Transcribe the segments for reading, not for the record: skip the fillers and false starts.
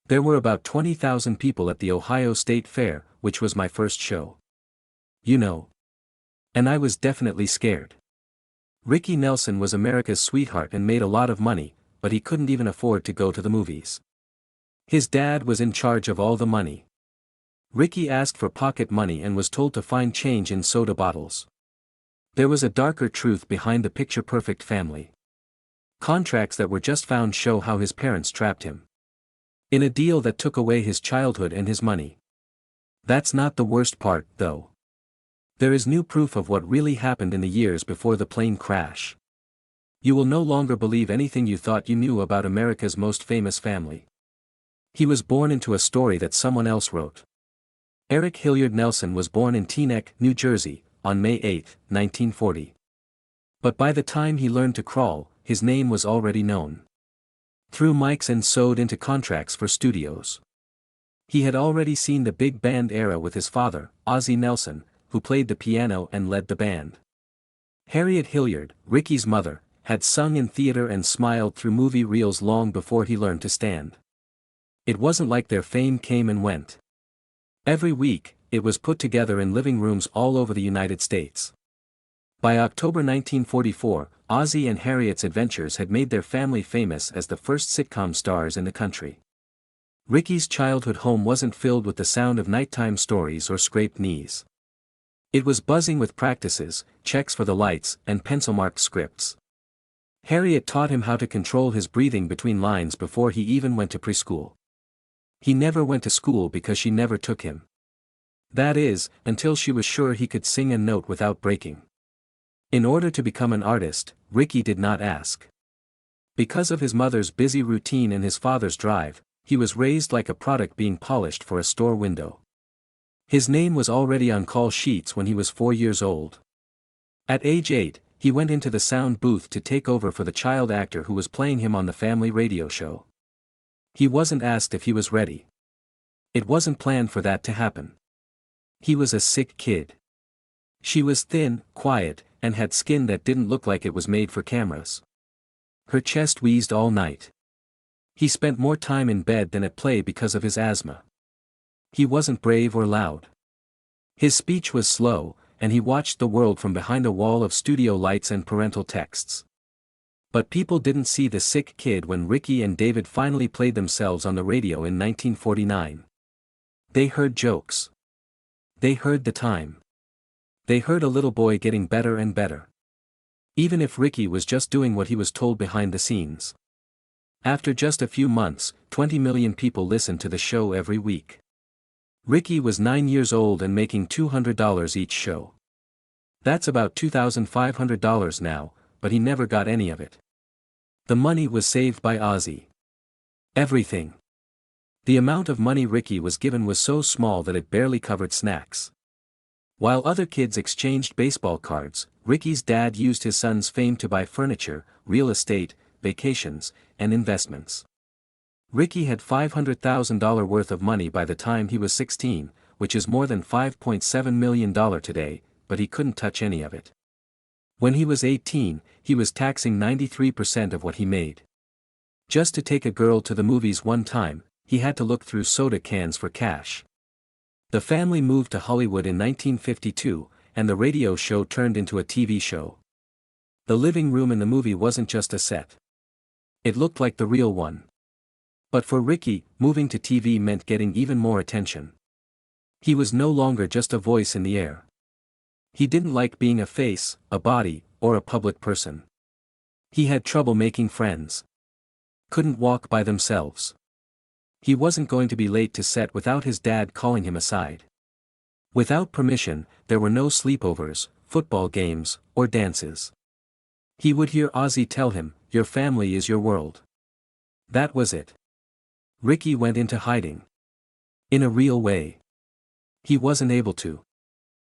There were about 20,000 people at the Ohio State Fair, which was my first show. You know. And I was definitely scared. Ricky Nelson was America's sweetheart and made a lot of money, but he couldn't even afford to go to the movies. His dad was in charge of all the money. Ricky asked for pocket money and was told to find change in soda bottles. There was a darker truth behind the picture-perfect family. Contracts that were just found show how his parents trapped him in a deal that took away his childhood and his money. That's not the worst part, though. There is new proof of what really happened in the years before the plane crash. You will no longer believe anything you thought you knew about America's most famous family. He was born into a story that someone else wrote. Eric Hilliard Nelson was born in Teaneck, New Jersey, on May 8, 1940. But by the time he learned to crawl, his name was already known. Through mics and sewed into contracts for studios. He had already seen the big band era with his father, Ozzie Nelson, who played the piano and led the band. Harriet Hilliard, Ricky's mother, had sung in theater and smiled through movie reels long before he learned to stand. It wasn't like their fame came and went. Every week, it was put together in living rooms all over the United States. By October 1944, Ozzie and Harriet's adventures had made their family famous as the first sitcom stars in the country. Ricky's childhood home wasn't filled with the sound of nighttime stories or scraped knees. It was buzzing with practices, checks for the lights, and pencil-marked scripts. Harriet taught him how to control his breathing between lines before he even went to preschool. He never went to school because she never took him. That is, until she was sure he could sing a note without breaking. In order to become an artist, Ricky did not ask. Because of his mother's busy routine and his father's drive, he was raised like a product being polished for a store window. His name was already on call sheets when he was 4 years old. At age 8, he went into the sound booth to take over for the child actor who was playing him on the family radio show. He wasn't asked if he was ready. It wasn't planned for that to happen. He was a sick kid. She was thin, quiet, and had skin that didn't look like it was made for cameras. Her chest wheezed all night. He spent more time in bed than at play because of his asthma. He wasn't brave or loud. His speech was slow, and he watched the world from behind a wall of studio lights and parental texts. But people didn't see the sick kid when Ricky and David finally played themselves on the radio in 1949. They heard jokes. They heard the time. They heard a little boy getting better and better. Even if Ricky was just doing what he was told behind the scenes. After just a few months, 20 million people listened to the show every week. Ricky was 9 years old and making $200 each show. That's about $2,500 now, but he never got any of it. The money was saved by Ozzie. Everything. The amount of money Ricky was given was so small that it barely covered snacks. While other kids exchanged baseball cards, Ricky's dad used his son's fame to buy furniture, real estate, vacations, and investments. Ricky had $500,000 worth of money by the time he was 16, which is more than $5.7 million today, but he couldn't touch any of it. When he was 18, he was taxing 93% of what he made. Just to take a girl to the movies one time, he had to look through soda cans for cash. The family moved to Hollywood in 1952, and the radio show turned into a TV show. The living room in the movie wasn't just a set. It looked like the real one. But for Ricky, moving to TV meant getting even more attention. He was no longer just a voice in the air. He didn't like being a face, a body, or a public person. He had trouble making friends. Couldn't walk by themselves. He wasn't going to be late to set without his dad calling him aside. Without permission, there were no sleepovers, football games, or dances. He would hear Ozzie tell him, "Your family is your world." That was it. Ricky went into hiding. In a real way. He wasn't able to.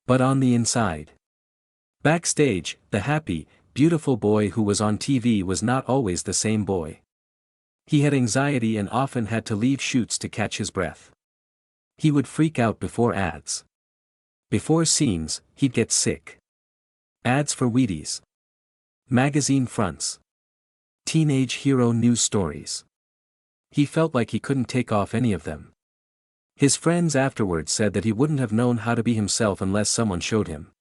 But on the inside. Backstage, the happy, beautiful boy who was on TV was not always the same boy. He had anxiety and often had to leave shoots to catch his breath. He would freak out before ads. Before scenes, he'd get sick. Ads for Wheaties. Magazine fronts. Teenage hero news stories. He felt like he couldn't take off any of them. His friends afterwards said that he wouldn't have known how to be himself unless someone showed him.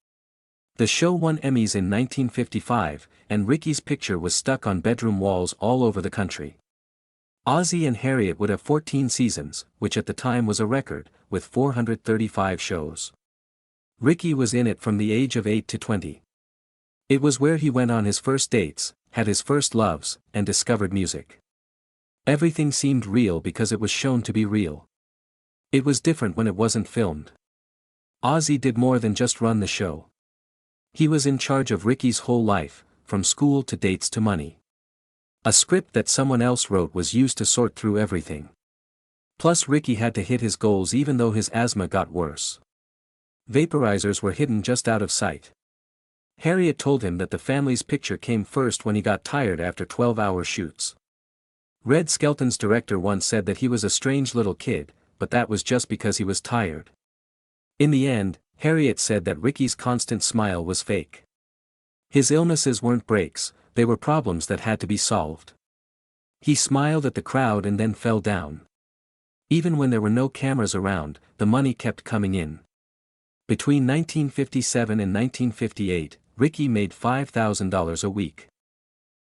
The show won Emmys in 1955, and Ricky's picture was stuck on bedroom walls all over the country. Ozzie and Harriet would have 14 seasons, which at the time was a record, with 435 shows. Ricky was in it from the age of 8 to 20. It was where he went on his first dates, had his first loves, and discovered music. Everything seemed real because it was shown to be real. It was different when it wasn't filmed. Ozzie did more than just run the show. He was in charge of Ricky's whole life, from school to dates to money. A script that someone else wrote was used to sort through everything. Plus Ricky had to hit his goals even though his asthma got worse. Vaporizers were hidden just out of sight. Harriet told him that the family's picture came first when he got tired after 12-hour shoots. Red Skelton's director once said that he was a strange little kid, but that was just because he was tired. In the end, Harriet said that Ricky's constant smile was fake. His illnesses weren't breaks, they were problems that had to be solved. He smiled at the crowd and then fell down. Even when there were no cameras around, the money kept coming in. Between 1957 and 1958, Ricky made $5,000 a week.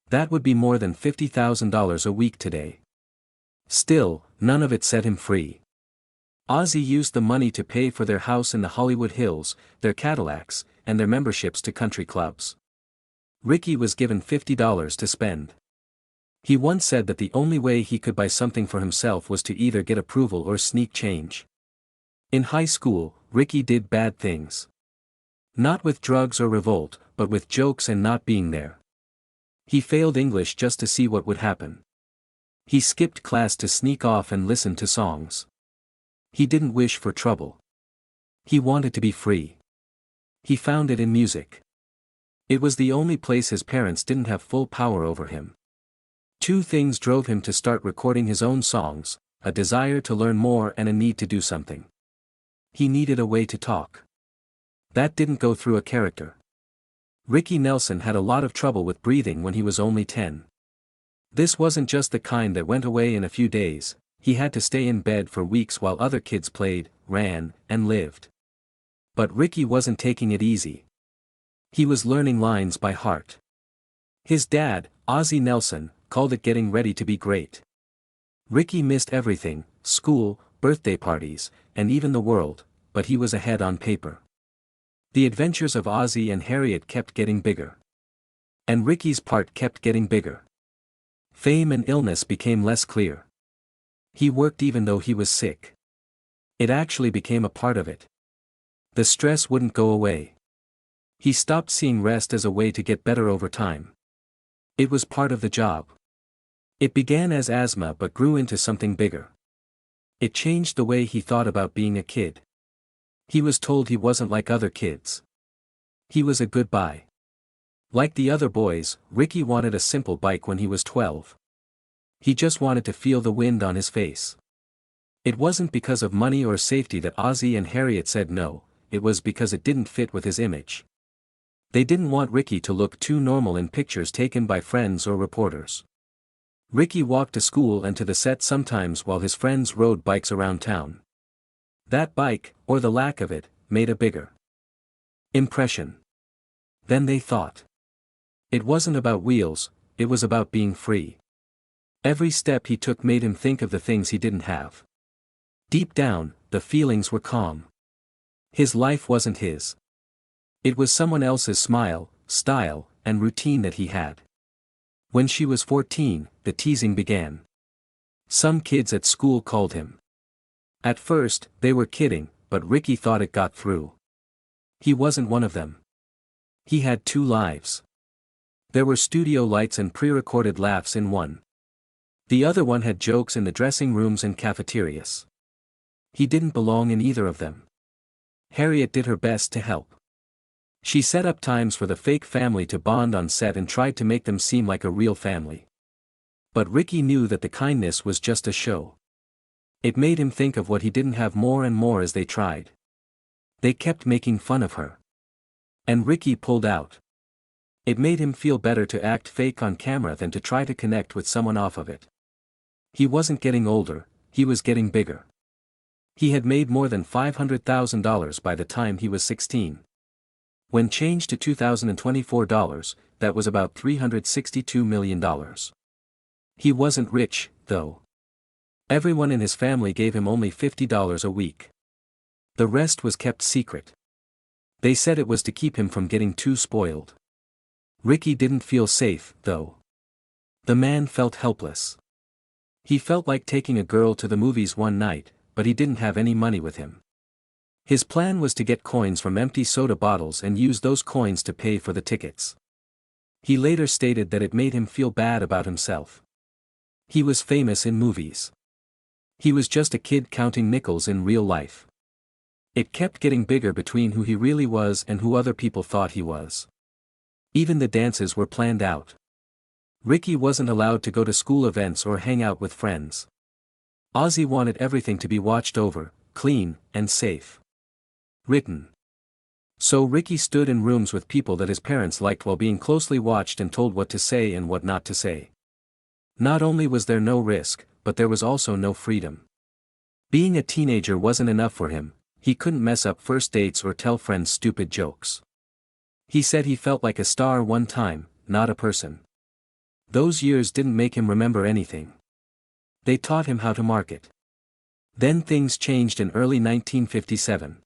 That would be more than $50,000 a week today. Still, none of it set him free. Ozzie used the money to pay for their house in the Hollywood Hills, their Cadillacs, and their memberships to country clubs. Ricky was given $50 to spend. He once said that the only way he could buy something for himself was to either get approval or sneak change. In high school, Ricky did bad things. Not with drugs or revolt, but with jokes and not being there. He failed English just to see what would happen. He skipped class to sneak off and listen to songs. He didn't wish for trouble. He wanted to be free. He found it in music. It was the only place his parents didn't have full power over him. Two things drove him to start recording his own songs: a desire to learn more and a need to do something. He needed a way to talk. That didn't go through a character. Ricky Nelson had a lot of trouble with breathing when he was only 10. This wasn't just the kind that went away in a few days. He had to stay in bed for weeks while other kids played, ran, and lived. But Ricky wasn't taking it easy. He was learning lines by heart. His dad, Ozzie Nelson, called it getting ready to be great. Ricky missed everything: school, birthday parties, and even the world, but he was ahead on paper. The adventures of Ozzie and Harriet kept getting bigger. And Ricky's part kept getting bigger. Fame and illness became less clear. He worked even though he was sick. It actually became a part of it. The stress wouldn't go away. He stopped seeing rest as a way to get better over time. It was part of the job. It began as asthma but grew into something bigger. It changed the way he thought about being a kid. He was told he wasn't like other kids. He was a goodbye. Like the other boys, Ricky wanted a simple bike when he was 12. He just wanted to feel the wind on his face. It wasn't because of money or safety that Ozzie and Harriet said no, it was because it didn't fit with his image. They didn't want Ricky to look too normal in pictures taken by friends or reporters. Ricky walked to school and to the set sometimes while his friends rode bikes around town. That bike, or the lack of it, made a bigger impression. Then they thought. It wasn't about wheels, it was about being free. Every step he took made him think of the things he didn't have. Deep down, the feelings were calm. His life wasn't his. It was someone else's smile, style, and routine that he had. When she was 14, the teasing began. Some kids at school called him. At first, they were kidding, but Ricky thought it got through. He wasn't one of them. He had two lives. There were studio lights and pre-recorded laughs in one. The other one had jokes in the dressing rooms and cafeterias. He didn't belong in either of them. Harriet did her best to help. She set up times for the fake family to bond on set and tried to make them seem like a real family. But Ricky knew that the kindness was just a show. It made him think of what he didn't have more and more as they tried. They kept making fun of her. And Ricky pulled out. It made him feel better to act fake on camera than to try to connect with someone off of it. He wasn't getting older, he was getting bigger. He had made more than $500,000 by the time he was 16. When changed to 2024 dollars, that was about $362 million. He wasn't rich, though. Everyone in his family gave him only $50 a week. The rest was kept secret. They said it was to keep him from getting too spoiled. Ricky didn't feel safe, though. The man felt helpless. He felt like taking a girl to the movies one night, but he didn't have any money with him. His plan was to get coins from empty soda bottles and use those coins to pay for the tickets. He later stated that it made him feel bad about himself. He was famous in movies. He was just a kid counting nickels in real life. It kept getting bigger between who he really was and who other people thought he was. Even the dances were planned out. Ricky wasn't allowed to go to school events or hang out with friends. Ozzy wanted everything to be watched over, clean, and safe. Written. So Ricky stood in rooms with people that his parents liked while being closely watched and told what to say and what not to say. Not only was there no risk, but there was also no freedom. Being a teenager wasn't enough for him, he couldn't mess up first dates or tell friends stupid jokes. He said he felt like a star one time, not a person. Those years didn't make him remember anything. They taught him how to market. Then things changed in early 1957.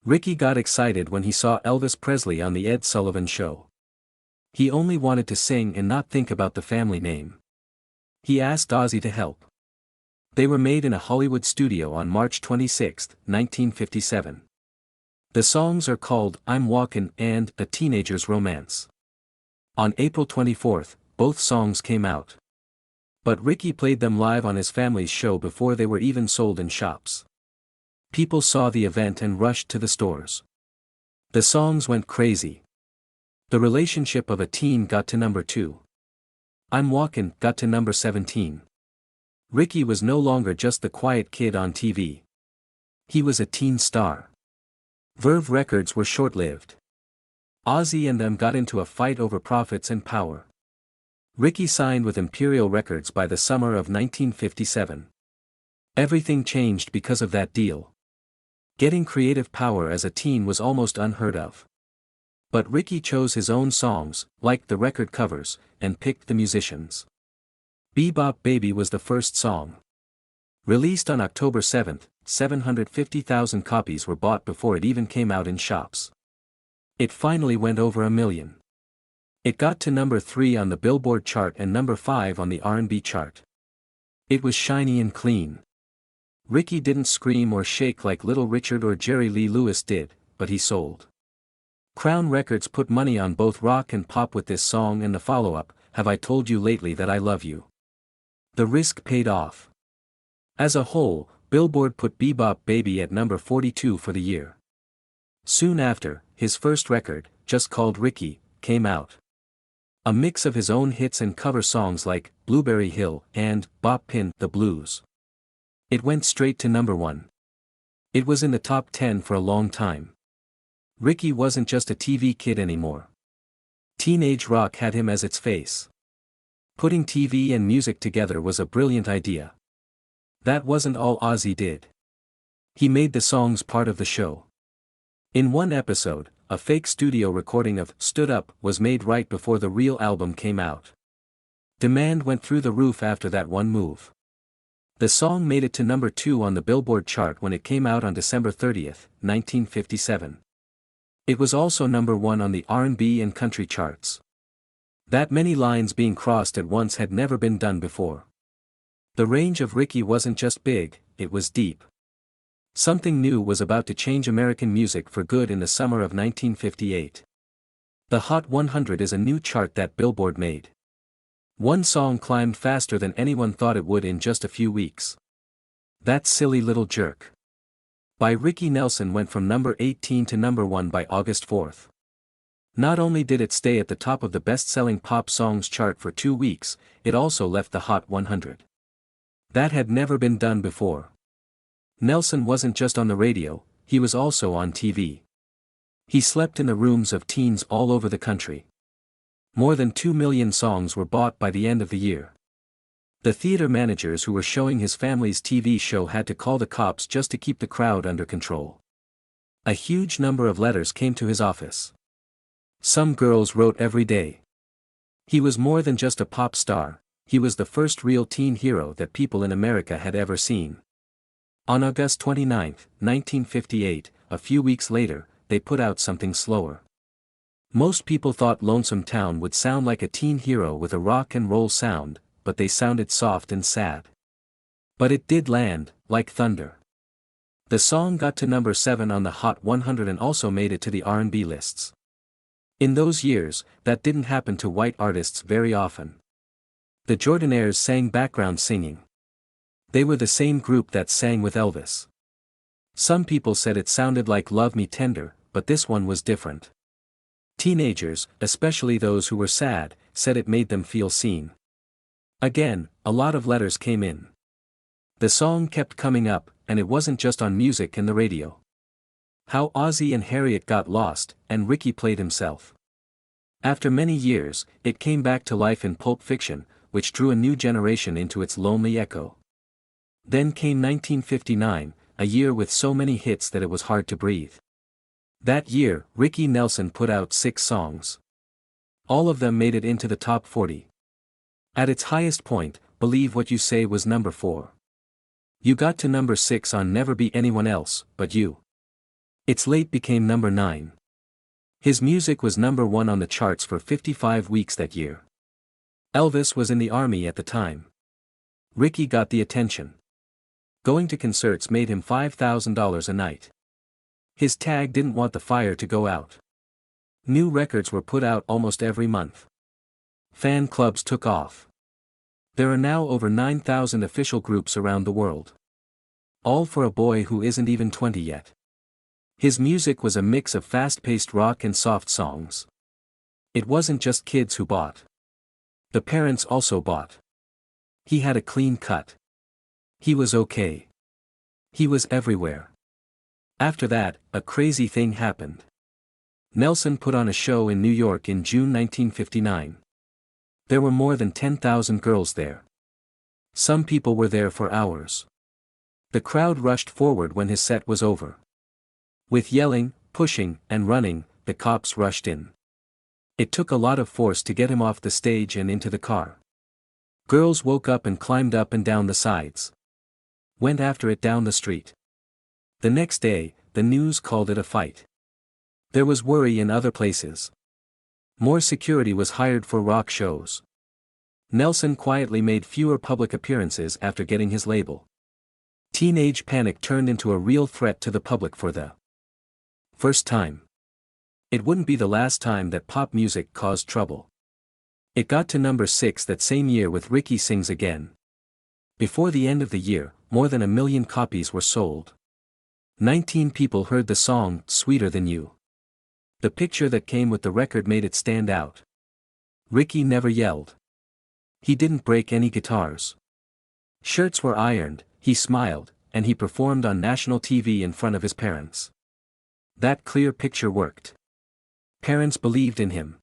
Ricky got excited when he saw Elvis Presley on the Ed Sullivan Show. He only wanted to sing and not think about the family name. He asked Ozzy to help. They were made in a Hollywood studio on March 26, 1957. The songs are called I'm Walkin' and A Teenager's Romance. On April 24, both songs came out. But Ricky played them live on his family's show before they were even sold in shops. People saw the event and rushed to the stores. The songs went crazy. The Relationship of a Teen got to number 2. I'm Walkin' got to number 17. Ricky was no longer just the quiet kid on TV. He was a teen star. Verve Records were short-lived. Ozzy and them got into a fight over profits and power. Ricky signed with Imperial Records by the summer of 1957. Everything changed because of that deal. Getting creative power as a teen was almost unheard of. But Ricky chose his own songs, liked the record covers, and picked the musicians. Bebop Baby was the first song. Released on October 7, 750,000 copies were bought before it even came out in shops. It finally went over 1 million. It got to number 3 on the Billboard chart and number 5 on the R&B chart. It was shiny and clean. Ricky didn't scream or shake like Little Richard or Jerry Lee Lewis did, but he sold. Crown Records put money on both rock and pop with this song and the follow-up, Have I Told You Lately That I Love You? The risk paid off. As a whole, Billboard put Bebop Baby at number 42 for the year. Soon after, his first record, just called Ricky, came out. A mix of his own hits and cover songs like Blueberry Hill and Bop Pin the Blues. It went straight to number 1. It was in the top 10 for a long time. Ricky wasn't just a TV kid anymore. Teenage rock had him as its face. Putting TV and music together was a brilliant idea. That wasn't all Ozzy did. He made the songs part of the show. In one episode, a fake studio recording of Stood Up was made right before the real album came out. Demand went through the roof after that one move. The song made it to number 2 on the Billboard chart when it came out on December 30, 1957. It was also number 1 on the R&B and country charts. That many lines being crossed at once had never been done before. The range of Ricky wasn't just big, it was deep. Something new was about to change American music for good in the summer of 1958. The Hot 100 is a new chart that Billboard made. One song climbed faster than anyone thought it would in just a few weeks. That Silly Little Jerk by Ricky Nelson went from number 18 to number 1 by August 4. Not only did it stay at the top of the best-selling pop songs chart for 2 weeks, it also left the Hot 100. That had never been done before. Nelson wasn't just on the radio, he was also on TV. He slept in the rooms of teens all over the country. More than 2 million songs were bought by the end of the year. The theater managers who were showing his family's TV show had to call the cops just to keep the crowd under control. A huge number of letters came to his office. Some girls wrote every day. He was more than just a pop star, he was the first real teen hero that people in America had ever seen. On August 29, 1958, a few weeks later, they put out something slower. Most people thought Lonesome Town would sound like a teen hero with a rock and roll sound, but they sounded soft and sad. But it did land, like thunder. The song got to number 7 on the Hot 100 and also made it to the R&B lists. In those years, that didn't happen to white artists very often. The Jordanaires sang background singing. They were the same group that sang with Elvis. Some people said it sounded like Love Me Tender, but this one was different. Teenagers, especially those who were sad, said it made them feel seen. Again, a lot of letters came in. The song kept coming up, and it wasn't just on music and the radio. How Ozzie and Harriet got lost, and Ricky played himself. After many years, it came back to life in Pulp Fiction, which drew a new generation into its lonely echo. Then came 1959, a year with so many hits that it was hard to breathe. That year, Ricky Nelson put out 6 songs. All of them made it into the top 40. At its highest point, Believe What You Say was number 4. You got to number 6 on Never Be Anyone Else But You. It's Late became number 9. His music was number 1 on the charts for 55 weeks that year. Elvis was in the army at the time. Ricky got the attention. Going to concerts made him $5,000 a night. His tag didn't want the fire to go out. New records were put out almost every month. Fan clubs took off. There are now over 9,000 official groups around the world. All for a boy who isn't even 20 yet. His music was a mix of fast-paced rock and soft songs. It wasn't just kids who bought. The parents also bought. He had a clean cut. He was okay. He was everywhere. After that, a crazy thing happened. Nelson put on a show in New York in June 1959. There were more than 10,000 girls there. Some people were there for hours. The crowd rushed forward when his set was over. With yelling, pushing, and running, the cops rushed in. It took a lot of force to get him off the stage and into the car. Girls woke up and climbed up and down the sides. Went after it down the street. The next day, the news called it a fight. There was worry in other places. More security was hired for rock shows. Nelson quietly made fewer public appearances after getting his label. Teenage panic turned into a real threat to the public for the first time. It wouldn't be the last time that pop music caused trouble. It got to number 6 that same year with Ricky Sings Again. Before the end of the year, more than 1 million copies were sold. 19 people heard the song, Sweeter Than You. The picture that came with the record made it stand out. Ricky never yelled. He didn't break any guitars. Shirts were ironed, he smiled, and he performed on national TV in front of his parents. That clear picture worked. Parents believed in him.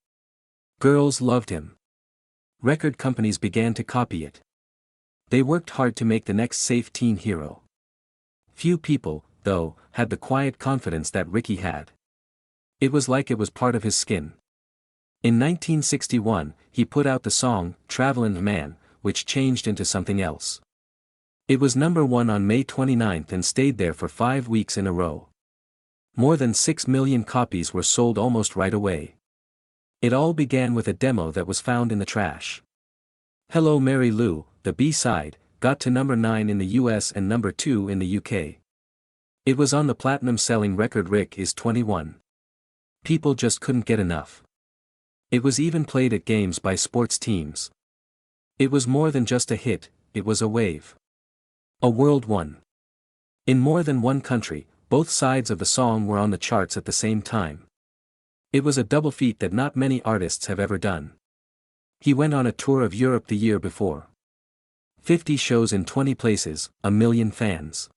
Girls loved him. Record companies began to copy it. They worked hard to make the next safe teen hero. Few people, though, had the quiet confidence that Ricky had. It was like it was part of his skin. In 1961, he put out the song, Travelin' Man, which changed into something else. It was number 1 on May 29 and stayed there for 5 weeks in a row. More than 6 million copies were sold almost right away. It all began with a demo that was found in the trash. Hello Mary Lou, the B-side, got to number 9 in the US and number 2 in the UK. It was on the platinum-selling record Rick is 21. People just couldn't get enough. It was even played at games by sports teams. It was more than just a hit, it was a wave. A world one. In more than one country, both sides of the song were on the charts at the same time. It was a double feat that not many artists have ever done. He went on a tour of Europe the year before. 50 shows in 20 places, 1 million fans.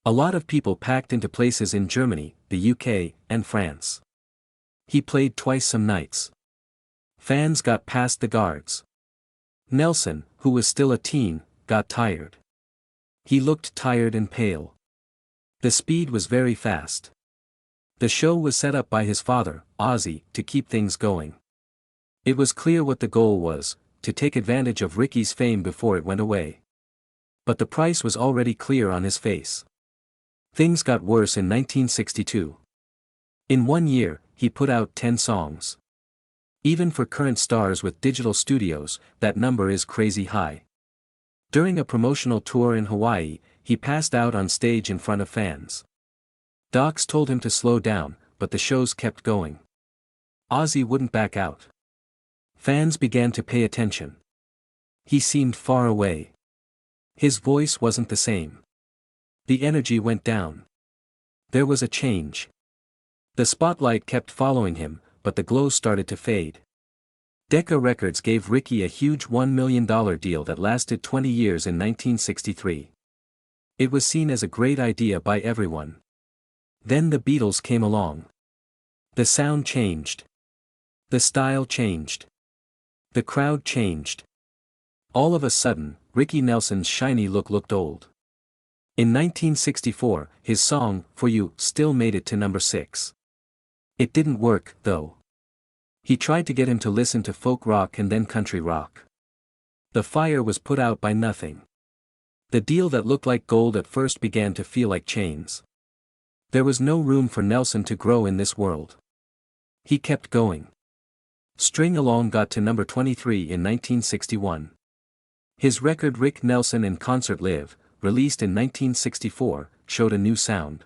A lot of people packed into places in Germany, the UK, and France. He played twice some nights. Fans got past the guards. Nelson, who was still a teen, got tired. He looked tired and pale. The speed was very fast. The show was set up by his father, Ozzy, to keep things going. It was clear what the goal was, to take advantage of Ricky's fame before it went away. But the price was already clear on his face. Things got worse in 1962. In 1 year, he put out 10 songs. Even for current stars with digital studios, that number is crazy high. During a promotional tour in Hawaii, he passed out on stage in front of fans. Docs told him to slow down, but the shows kept going. Ozzy wouldn't back out. Fans began to pay attention. He seemed far away. His voice wasn't the same. The energy went down. There was a change. The spotlight kept following him, but the glow started to fade. Decca Records gave Ricky a huge $1 million deal that lasted 20 years in 1963. It was seen as a great idea by everyone. Then the Beatles came along. The sound changed. The style changed. The crowd changed. All of a sudden, Ricky Nelson's shiny look looked old. In 1964, his song, For You, still made it to number 6. It didn't work, though. He tried to get him to listen to folk rock and then country rock. The fire was put out by nothing. The deal that looked like gold at first began to feel like chains. There was no room for Nelson to grow in this world. He kept going. String Along got to number 23 in 1961. His record Rick Nelson in Concert Live, released in 1964, showed a new sound.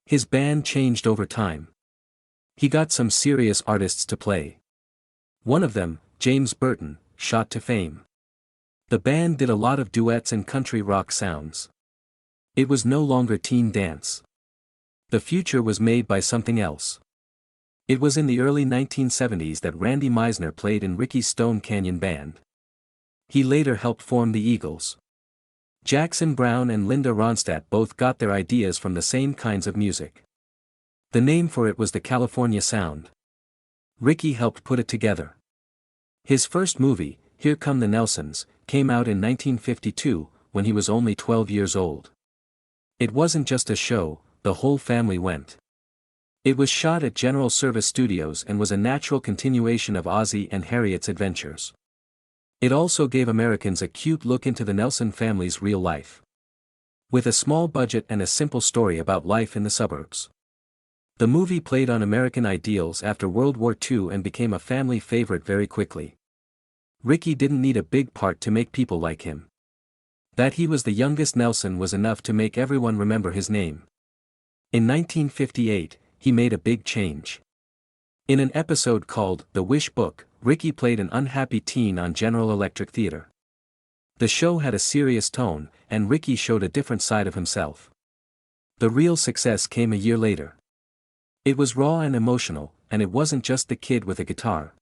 His band changed over time. He got some serious artists to play. One of them, James Burton, shot to fame. The band did a lot of duets and country rock sounds. It was no longer teen dance. The future was made by something else. It was in the early 1970s that Randy Meisner played in Ricky's Stone Canyon Band. He later helped form the Eagles. Jackson Browne and Linda Ronstadt both got their ideas from the same kinds of music. The name for it was the California Sound. Ricky helped put it together. His first movie, Here Come the Nelsons, came out in 1952, when he was only 12 years old. It wasn't just a show, the whole family went. It was shot at General Service Studios and was a natural continuation of Ozzy and Harriet's adventures. It also gave Americans a cute look into the Nelson family's real life. With a small budget and a simple story about life in the suburbs. The movie played on American ideals after World War II and became a family favorite very quickly. Ricky didn't need a big part to make people like him. That he was the youngest Nelson was enough to make everyone remember his name. In 1958, he made a big change. In an episode called The Wish Book, Ricky played an unhappy teen on General Electric Theater. The show had a serious tone, and Ricky showed a different side of himself. The real success came a year later. It was raw and emotional, and it wasn't just the kid with a guitar.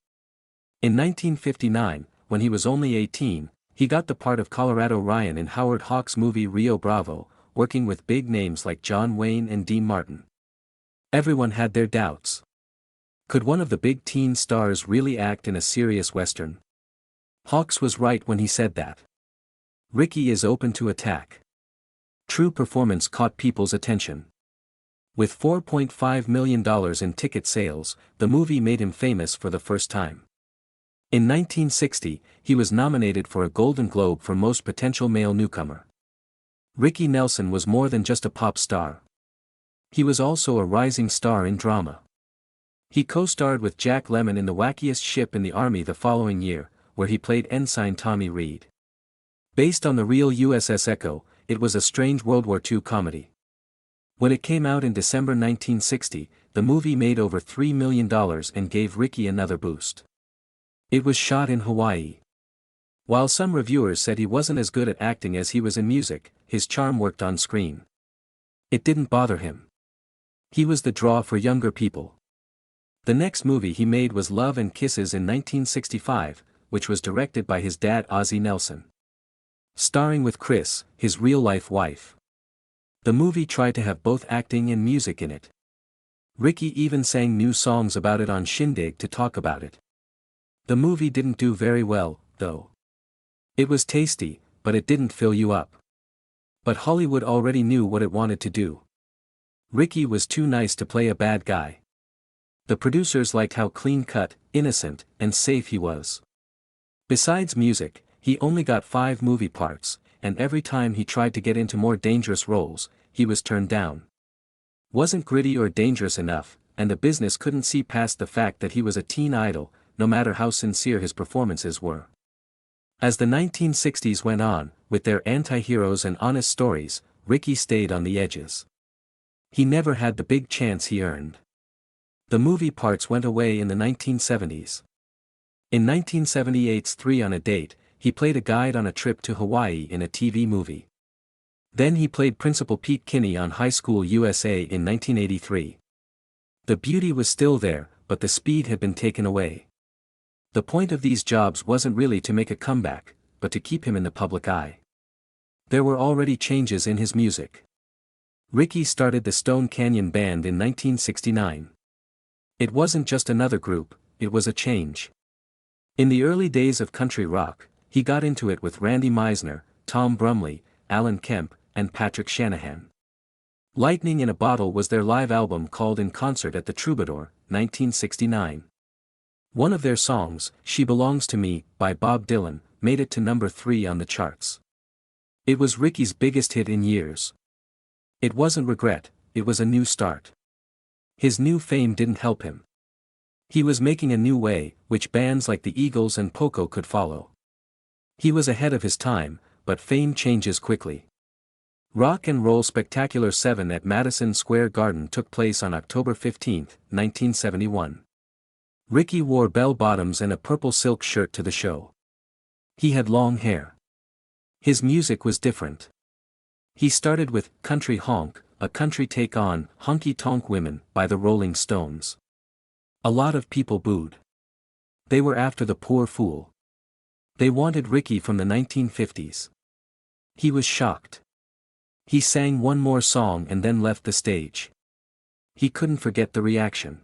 In 1959, when he was only 18, he got the part of Colorado Ryan in Howard Hawks' movie Rio Bravo, working with big names like John Wayne and Dean Martin. Everyone had their doubts. Could one of the big teen stars really act in a serious Western? Hawks was right when he said that. Ricky is open to attack. True performance caught people's attention. With $4.5 million in ticket sales, the movie made him famous for the first time. In 1960, he was nominated for a Golden Globe for Most Potential Male Newcomer. Ricky Nelson was more than just a pop star. He was also a rising star in drama. He co-starred with Jack Lemmon in The Wackiest Ship in the Army the following year, where he played Ensign Tommy Reed. Based on the real USS Echo, it was a strange World War II comedy. When it came out in December 1960, the movie made over $3 million and gave Ricky another boost. It was shot in Hawaii. While some reviewers said he wasn't as good at acting as he was in music, his charm worked on screen. It didn't bother him. He was the draw for younger people. The next movie he made was Love and Kisses in 1965, which was directed by his dad Ozzie Nelson. Starring with Chris, his real-life wife. The movie tried to have both acting and music in it. Ricky even sang new songs about it on Shindig to talk about it. The movie didn't do very well, though. It was tasty, but it didn't fill you up. But Hollywood already knew what it wanted to do. Ricky was too nice to play a bad guy. The producers liked how clean-cut, innocent, and safe he was. Besides music, he only got 5 movie parts, and every time he tried to get into more dangerous roles, he was turned down. Wasn't gritty or dangerous enough, and the business couldn't see past the fact that he was a teen idol, no matter how sincere his performances were. As the 1960s went on, with their anti-heroes and honest stories, Ricky stayed on the edges. He never had the big chance he earned. The movie parts went away in the 1970s. In 1978's 3 on a Date, he played a guide on a trip to Hawaii in a TV movie. Then he played Principal Pete Kinney on High School USA in 1983. The beauty was still there, but the speed had been taken away. The point of these jobs wasn't really to make a comeback, but to keep him in the public eye. There were already changes in his music. Ricky started the Stone Canyon Band in 1969. It wasn't just another group, it was a change. In the early days of country rock, he got into it with Randy Meisner, Tom Brumley, Alan Kemp, and Patrick Shanahan. Lightning in a Bottle was their live album called In Concert at the Troubadour, 1969. One of their songs, She Belongs to Me, by Bob Dylan, made it to number 3 on the charts. It was Ricky's biggest hit in years. It wasn't regret, it was a new start. His new fame didn't help him. He was making a new way, which bands like the Eagles and Poco could follow. He was ahead of his time, but fame changes quickly. Rock and Roll Spectacular 7 at Madison Square Garden took place on October 15, 1971. Ricky wore bell-bottoms and a purple silk shirt to the show. He had long hair. His music was different. He started with Country Honk, a country take on Honky Tonk Women by the Rolling Stones. A lot of people booed. They were after the poor fool. They wanted Ricky from the 1950s. He was shocked. He sang one more song and then left the stage. He couldn't forget the reaction.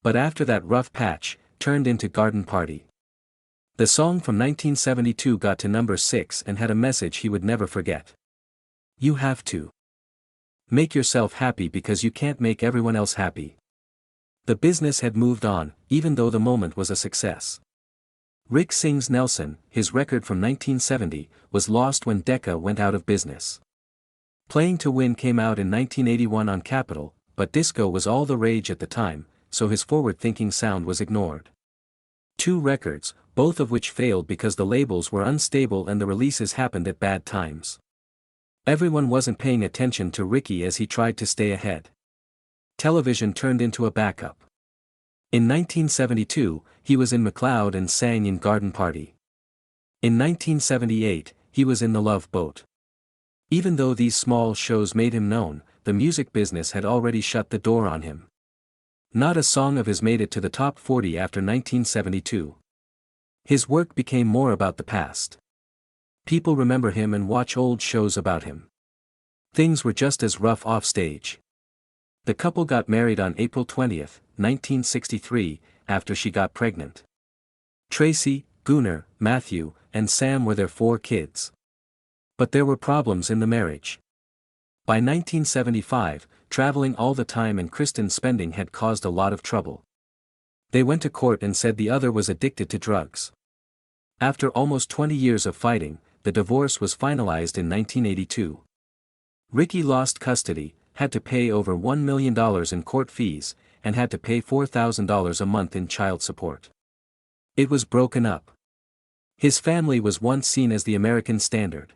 But after that rough patch, turned into Garden Party. The song from 1972 got to number 6 and had a message he would never forget. You have to make yourself happy because you can't make everyone else happy. The business had moved on, even though the moment was a success. Rick Sings Nelson, his record from 1970, was lost when Decca went out of business. Playing to Win came out in 1981 on Capitol, but disco was all the rage at the time, so his forward-thinking sound was ignored. 2 records, both of which failed because the labels were unstable and the releases happened at bad times. Everyone wasn't paying attention to Ricky as he tried to stay ahead. Television turned into a backup. In 1972, he was in McLeod and sang in Garden Party. In 1978, he was in The Love Boat. Even though these small shows made him known, the music business had already shut the door on him. Not a song of his made it to the top 40 after 1972. His work became more about the past. People remember him and watch old shows about him. Things were just as rough off stage. The couple got married on April 20, 1963, after she got pregnant. Tracy, Gunnar, Matthew, and Sam were their 4 kids. But there were problems in the marriage. By 1975, traveling all the time and Kristen's spending had caused a lot of trouble. They went to court and said the other was addicted to drugs. After almost 20 years of fighting, the divorce was finalized in 1982. Ricky lost custody, had to pay over $1 million in court fees, and had to pay $4,000 a month in child support. It was broken up. His family was once seen as the American standard.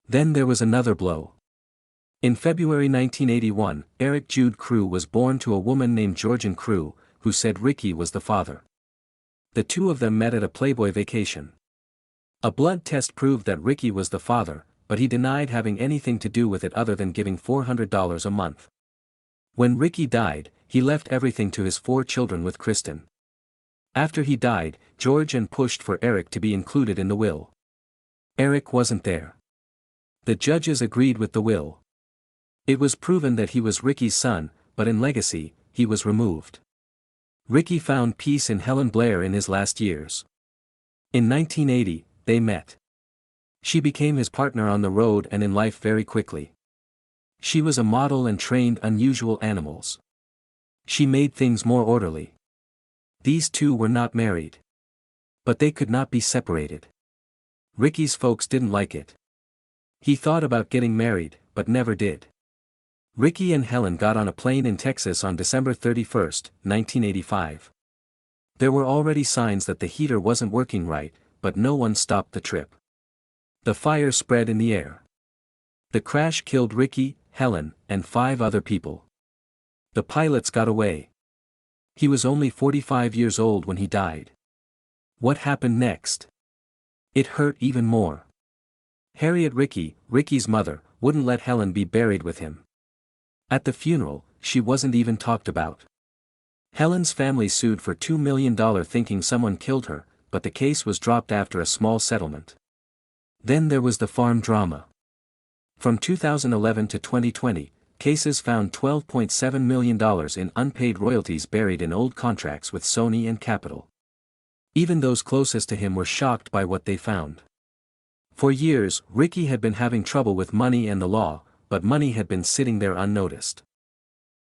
Then there was another blow. In February 1981, Eric Jude Crew was born to a woman named Georgian Crew, who said Ricky was the father. The two of them met at a Playboy vacation. A blood test proved that Ricky was the father, but he denied having anything to do with it other than giving $400 a month. When Ricky died, he left everything to his 4 children with Kristen. After he died, George pushed for Eric to be included in the will. Eric wasn't there. The judges agreed with the will. It was proven that he was Ricky's son, but in legacy, he was removed. Ricky found peace in Helen Blair in his last years. In 1980, they met. She became his partner on the road and in life very quickly. She was a model and trained unusual animals. She made things more orderly. These two were not married. But they could not be separated. Ricky's folks didn't like it. He thought about getting married, but never did. Ricky and Helen got on a plane in Texas on December 31, 1985. There were already signs that the heater wasn't working right, but no one stopped the trip. The fire spread in the air. The crash killed Ricky, Helen, and 5 other people. The pilots got away. He was only 45 years old when he died. What happened next? It hurt even more. Harriet Rickey, Ricky's mother, wouldn't let Helen be buried with him. At the funeral, she wasn't even talked about. Helen's family sued for $2 million thinking someone killed her, but the case was dropped after a small settlement. Then there was the farm drama. From 2011 to 2020, cases found $12.7 million in unpaid royalties buried in old contracts with Sony and Capitol. Even those closest to him were shocked by what they found. For years, Ricky had been having trouble with money and the law, but money had been sitting there unnoticed.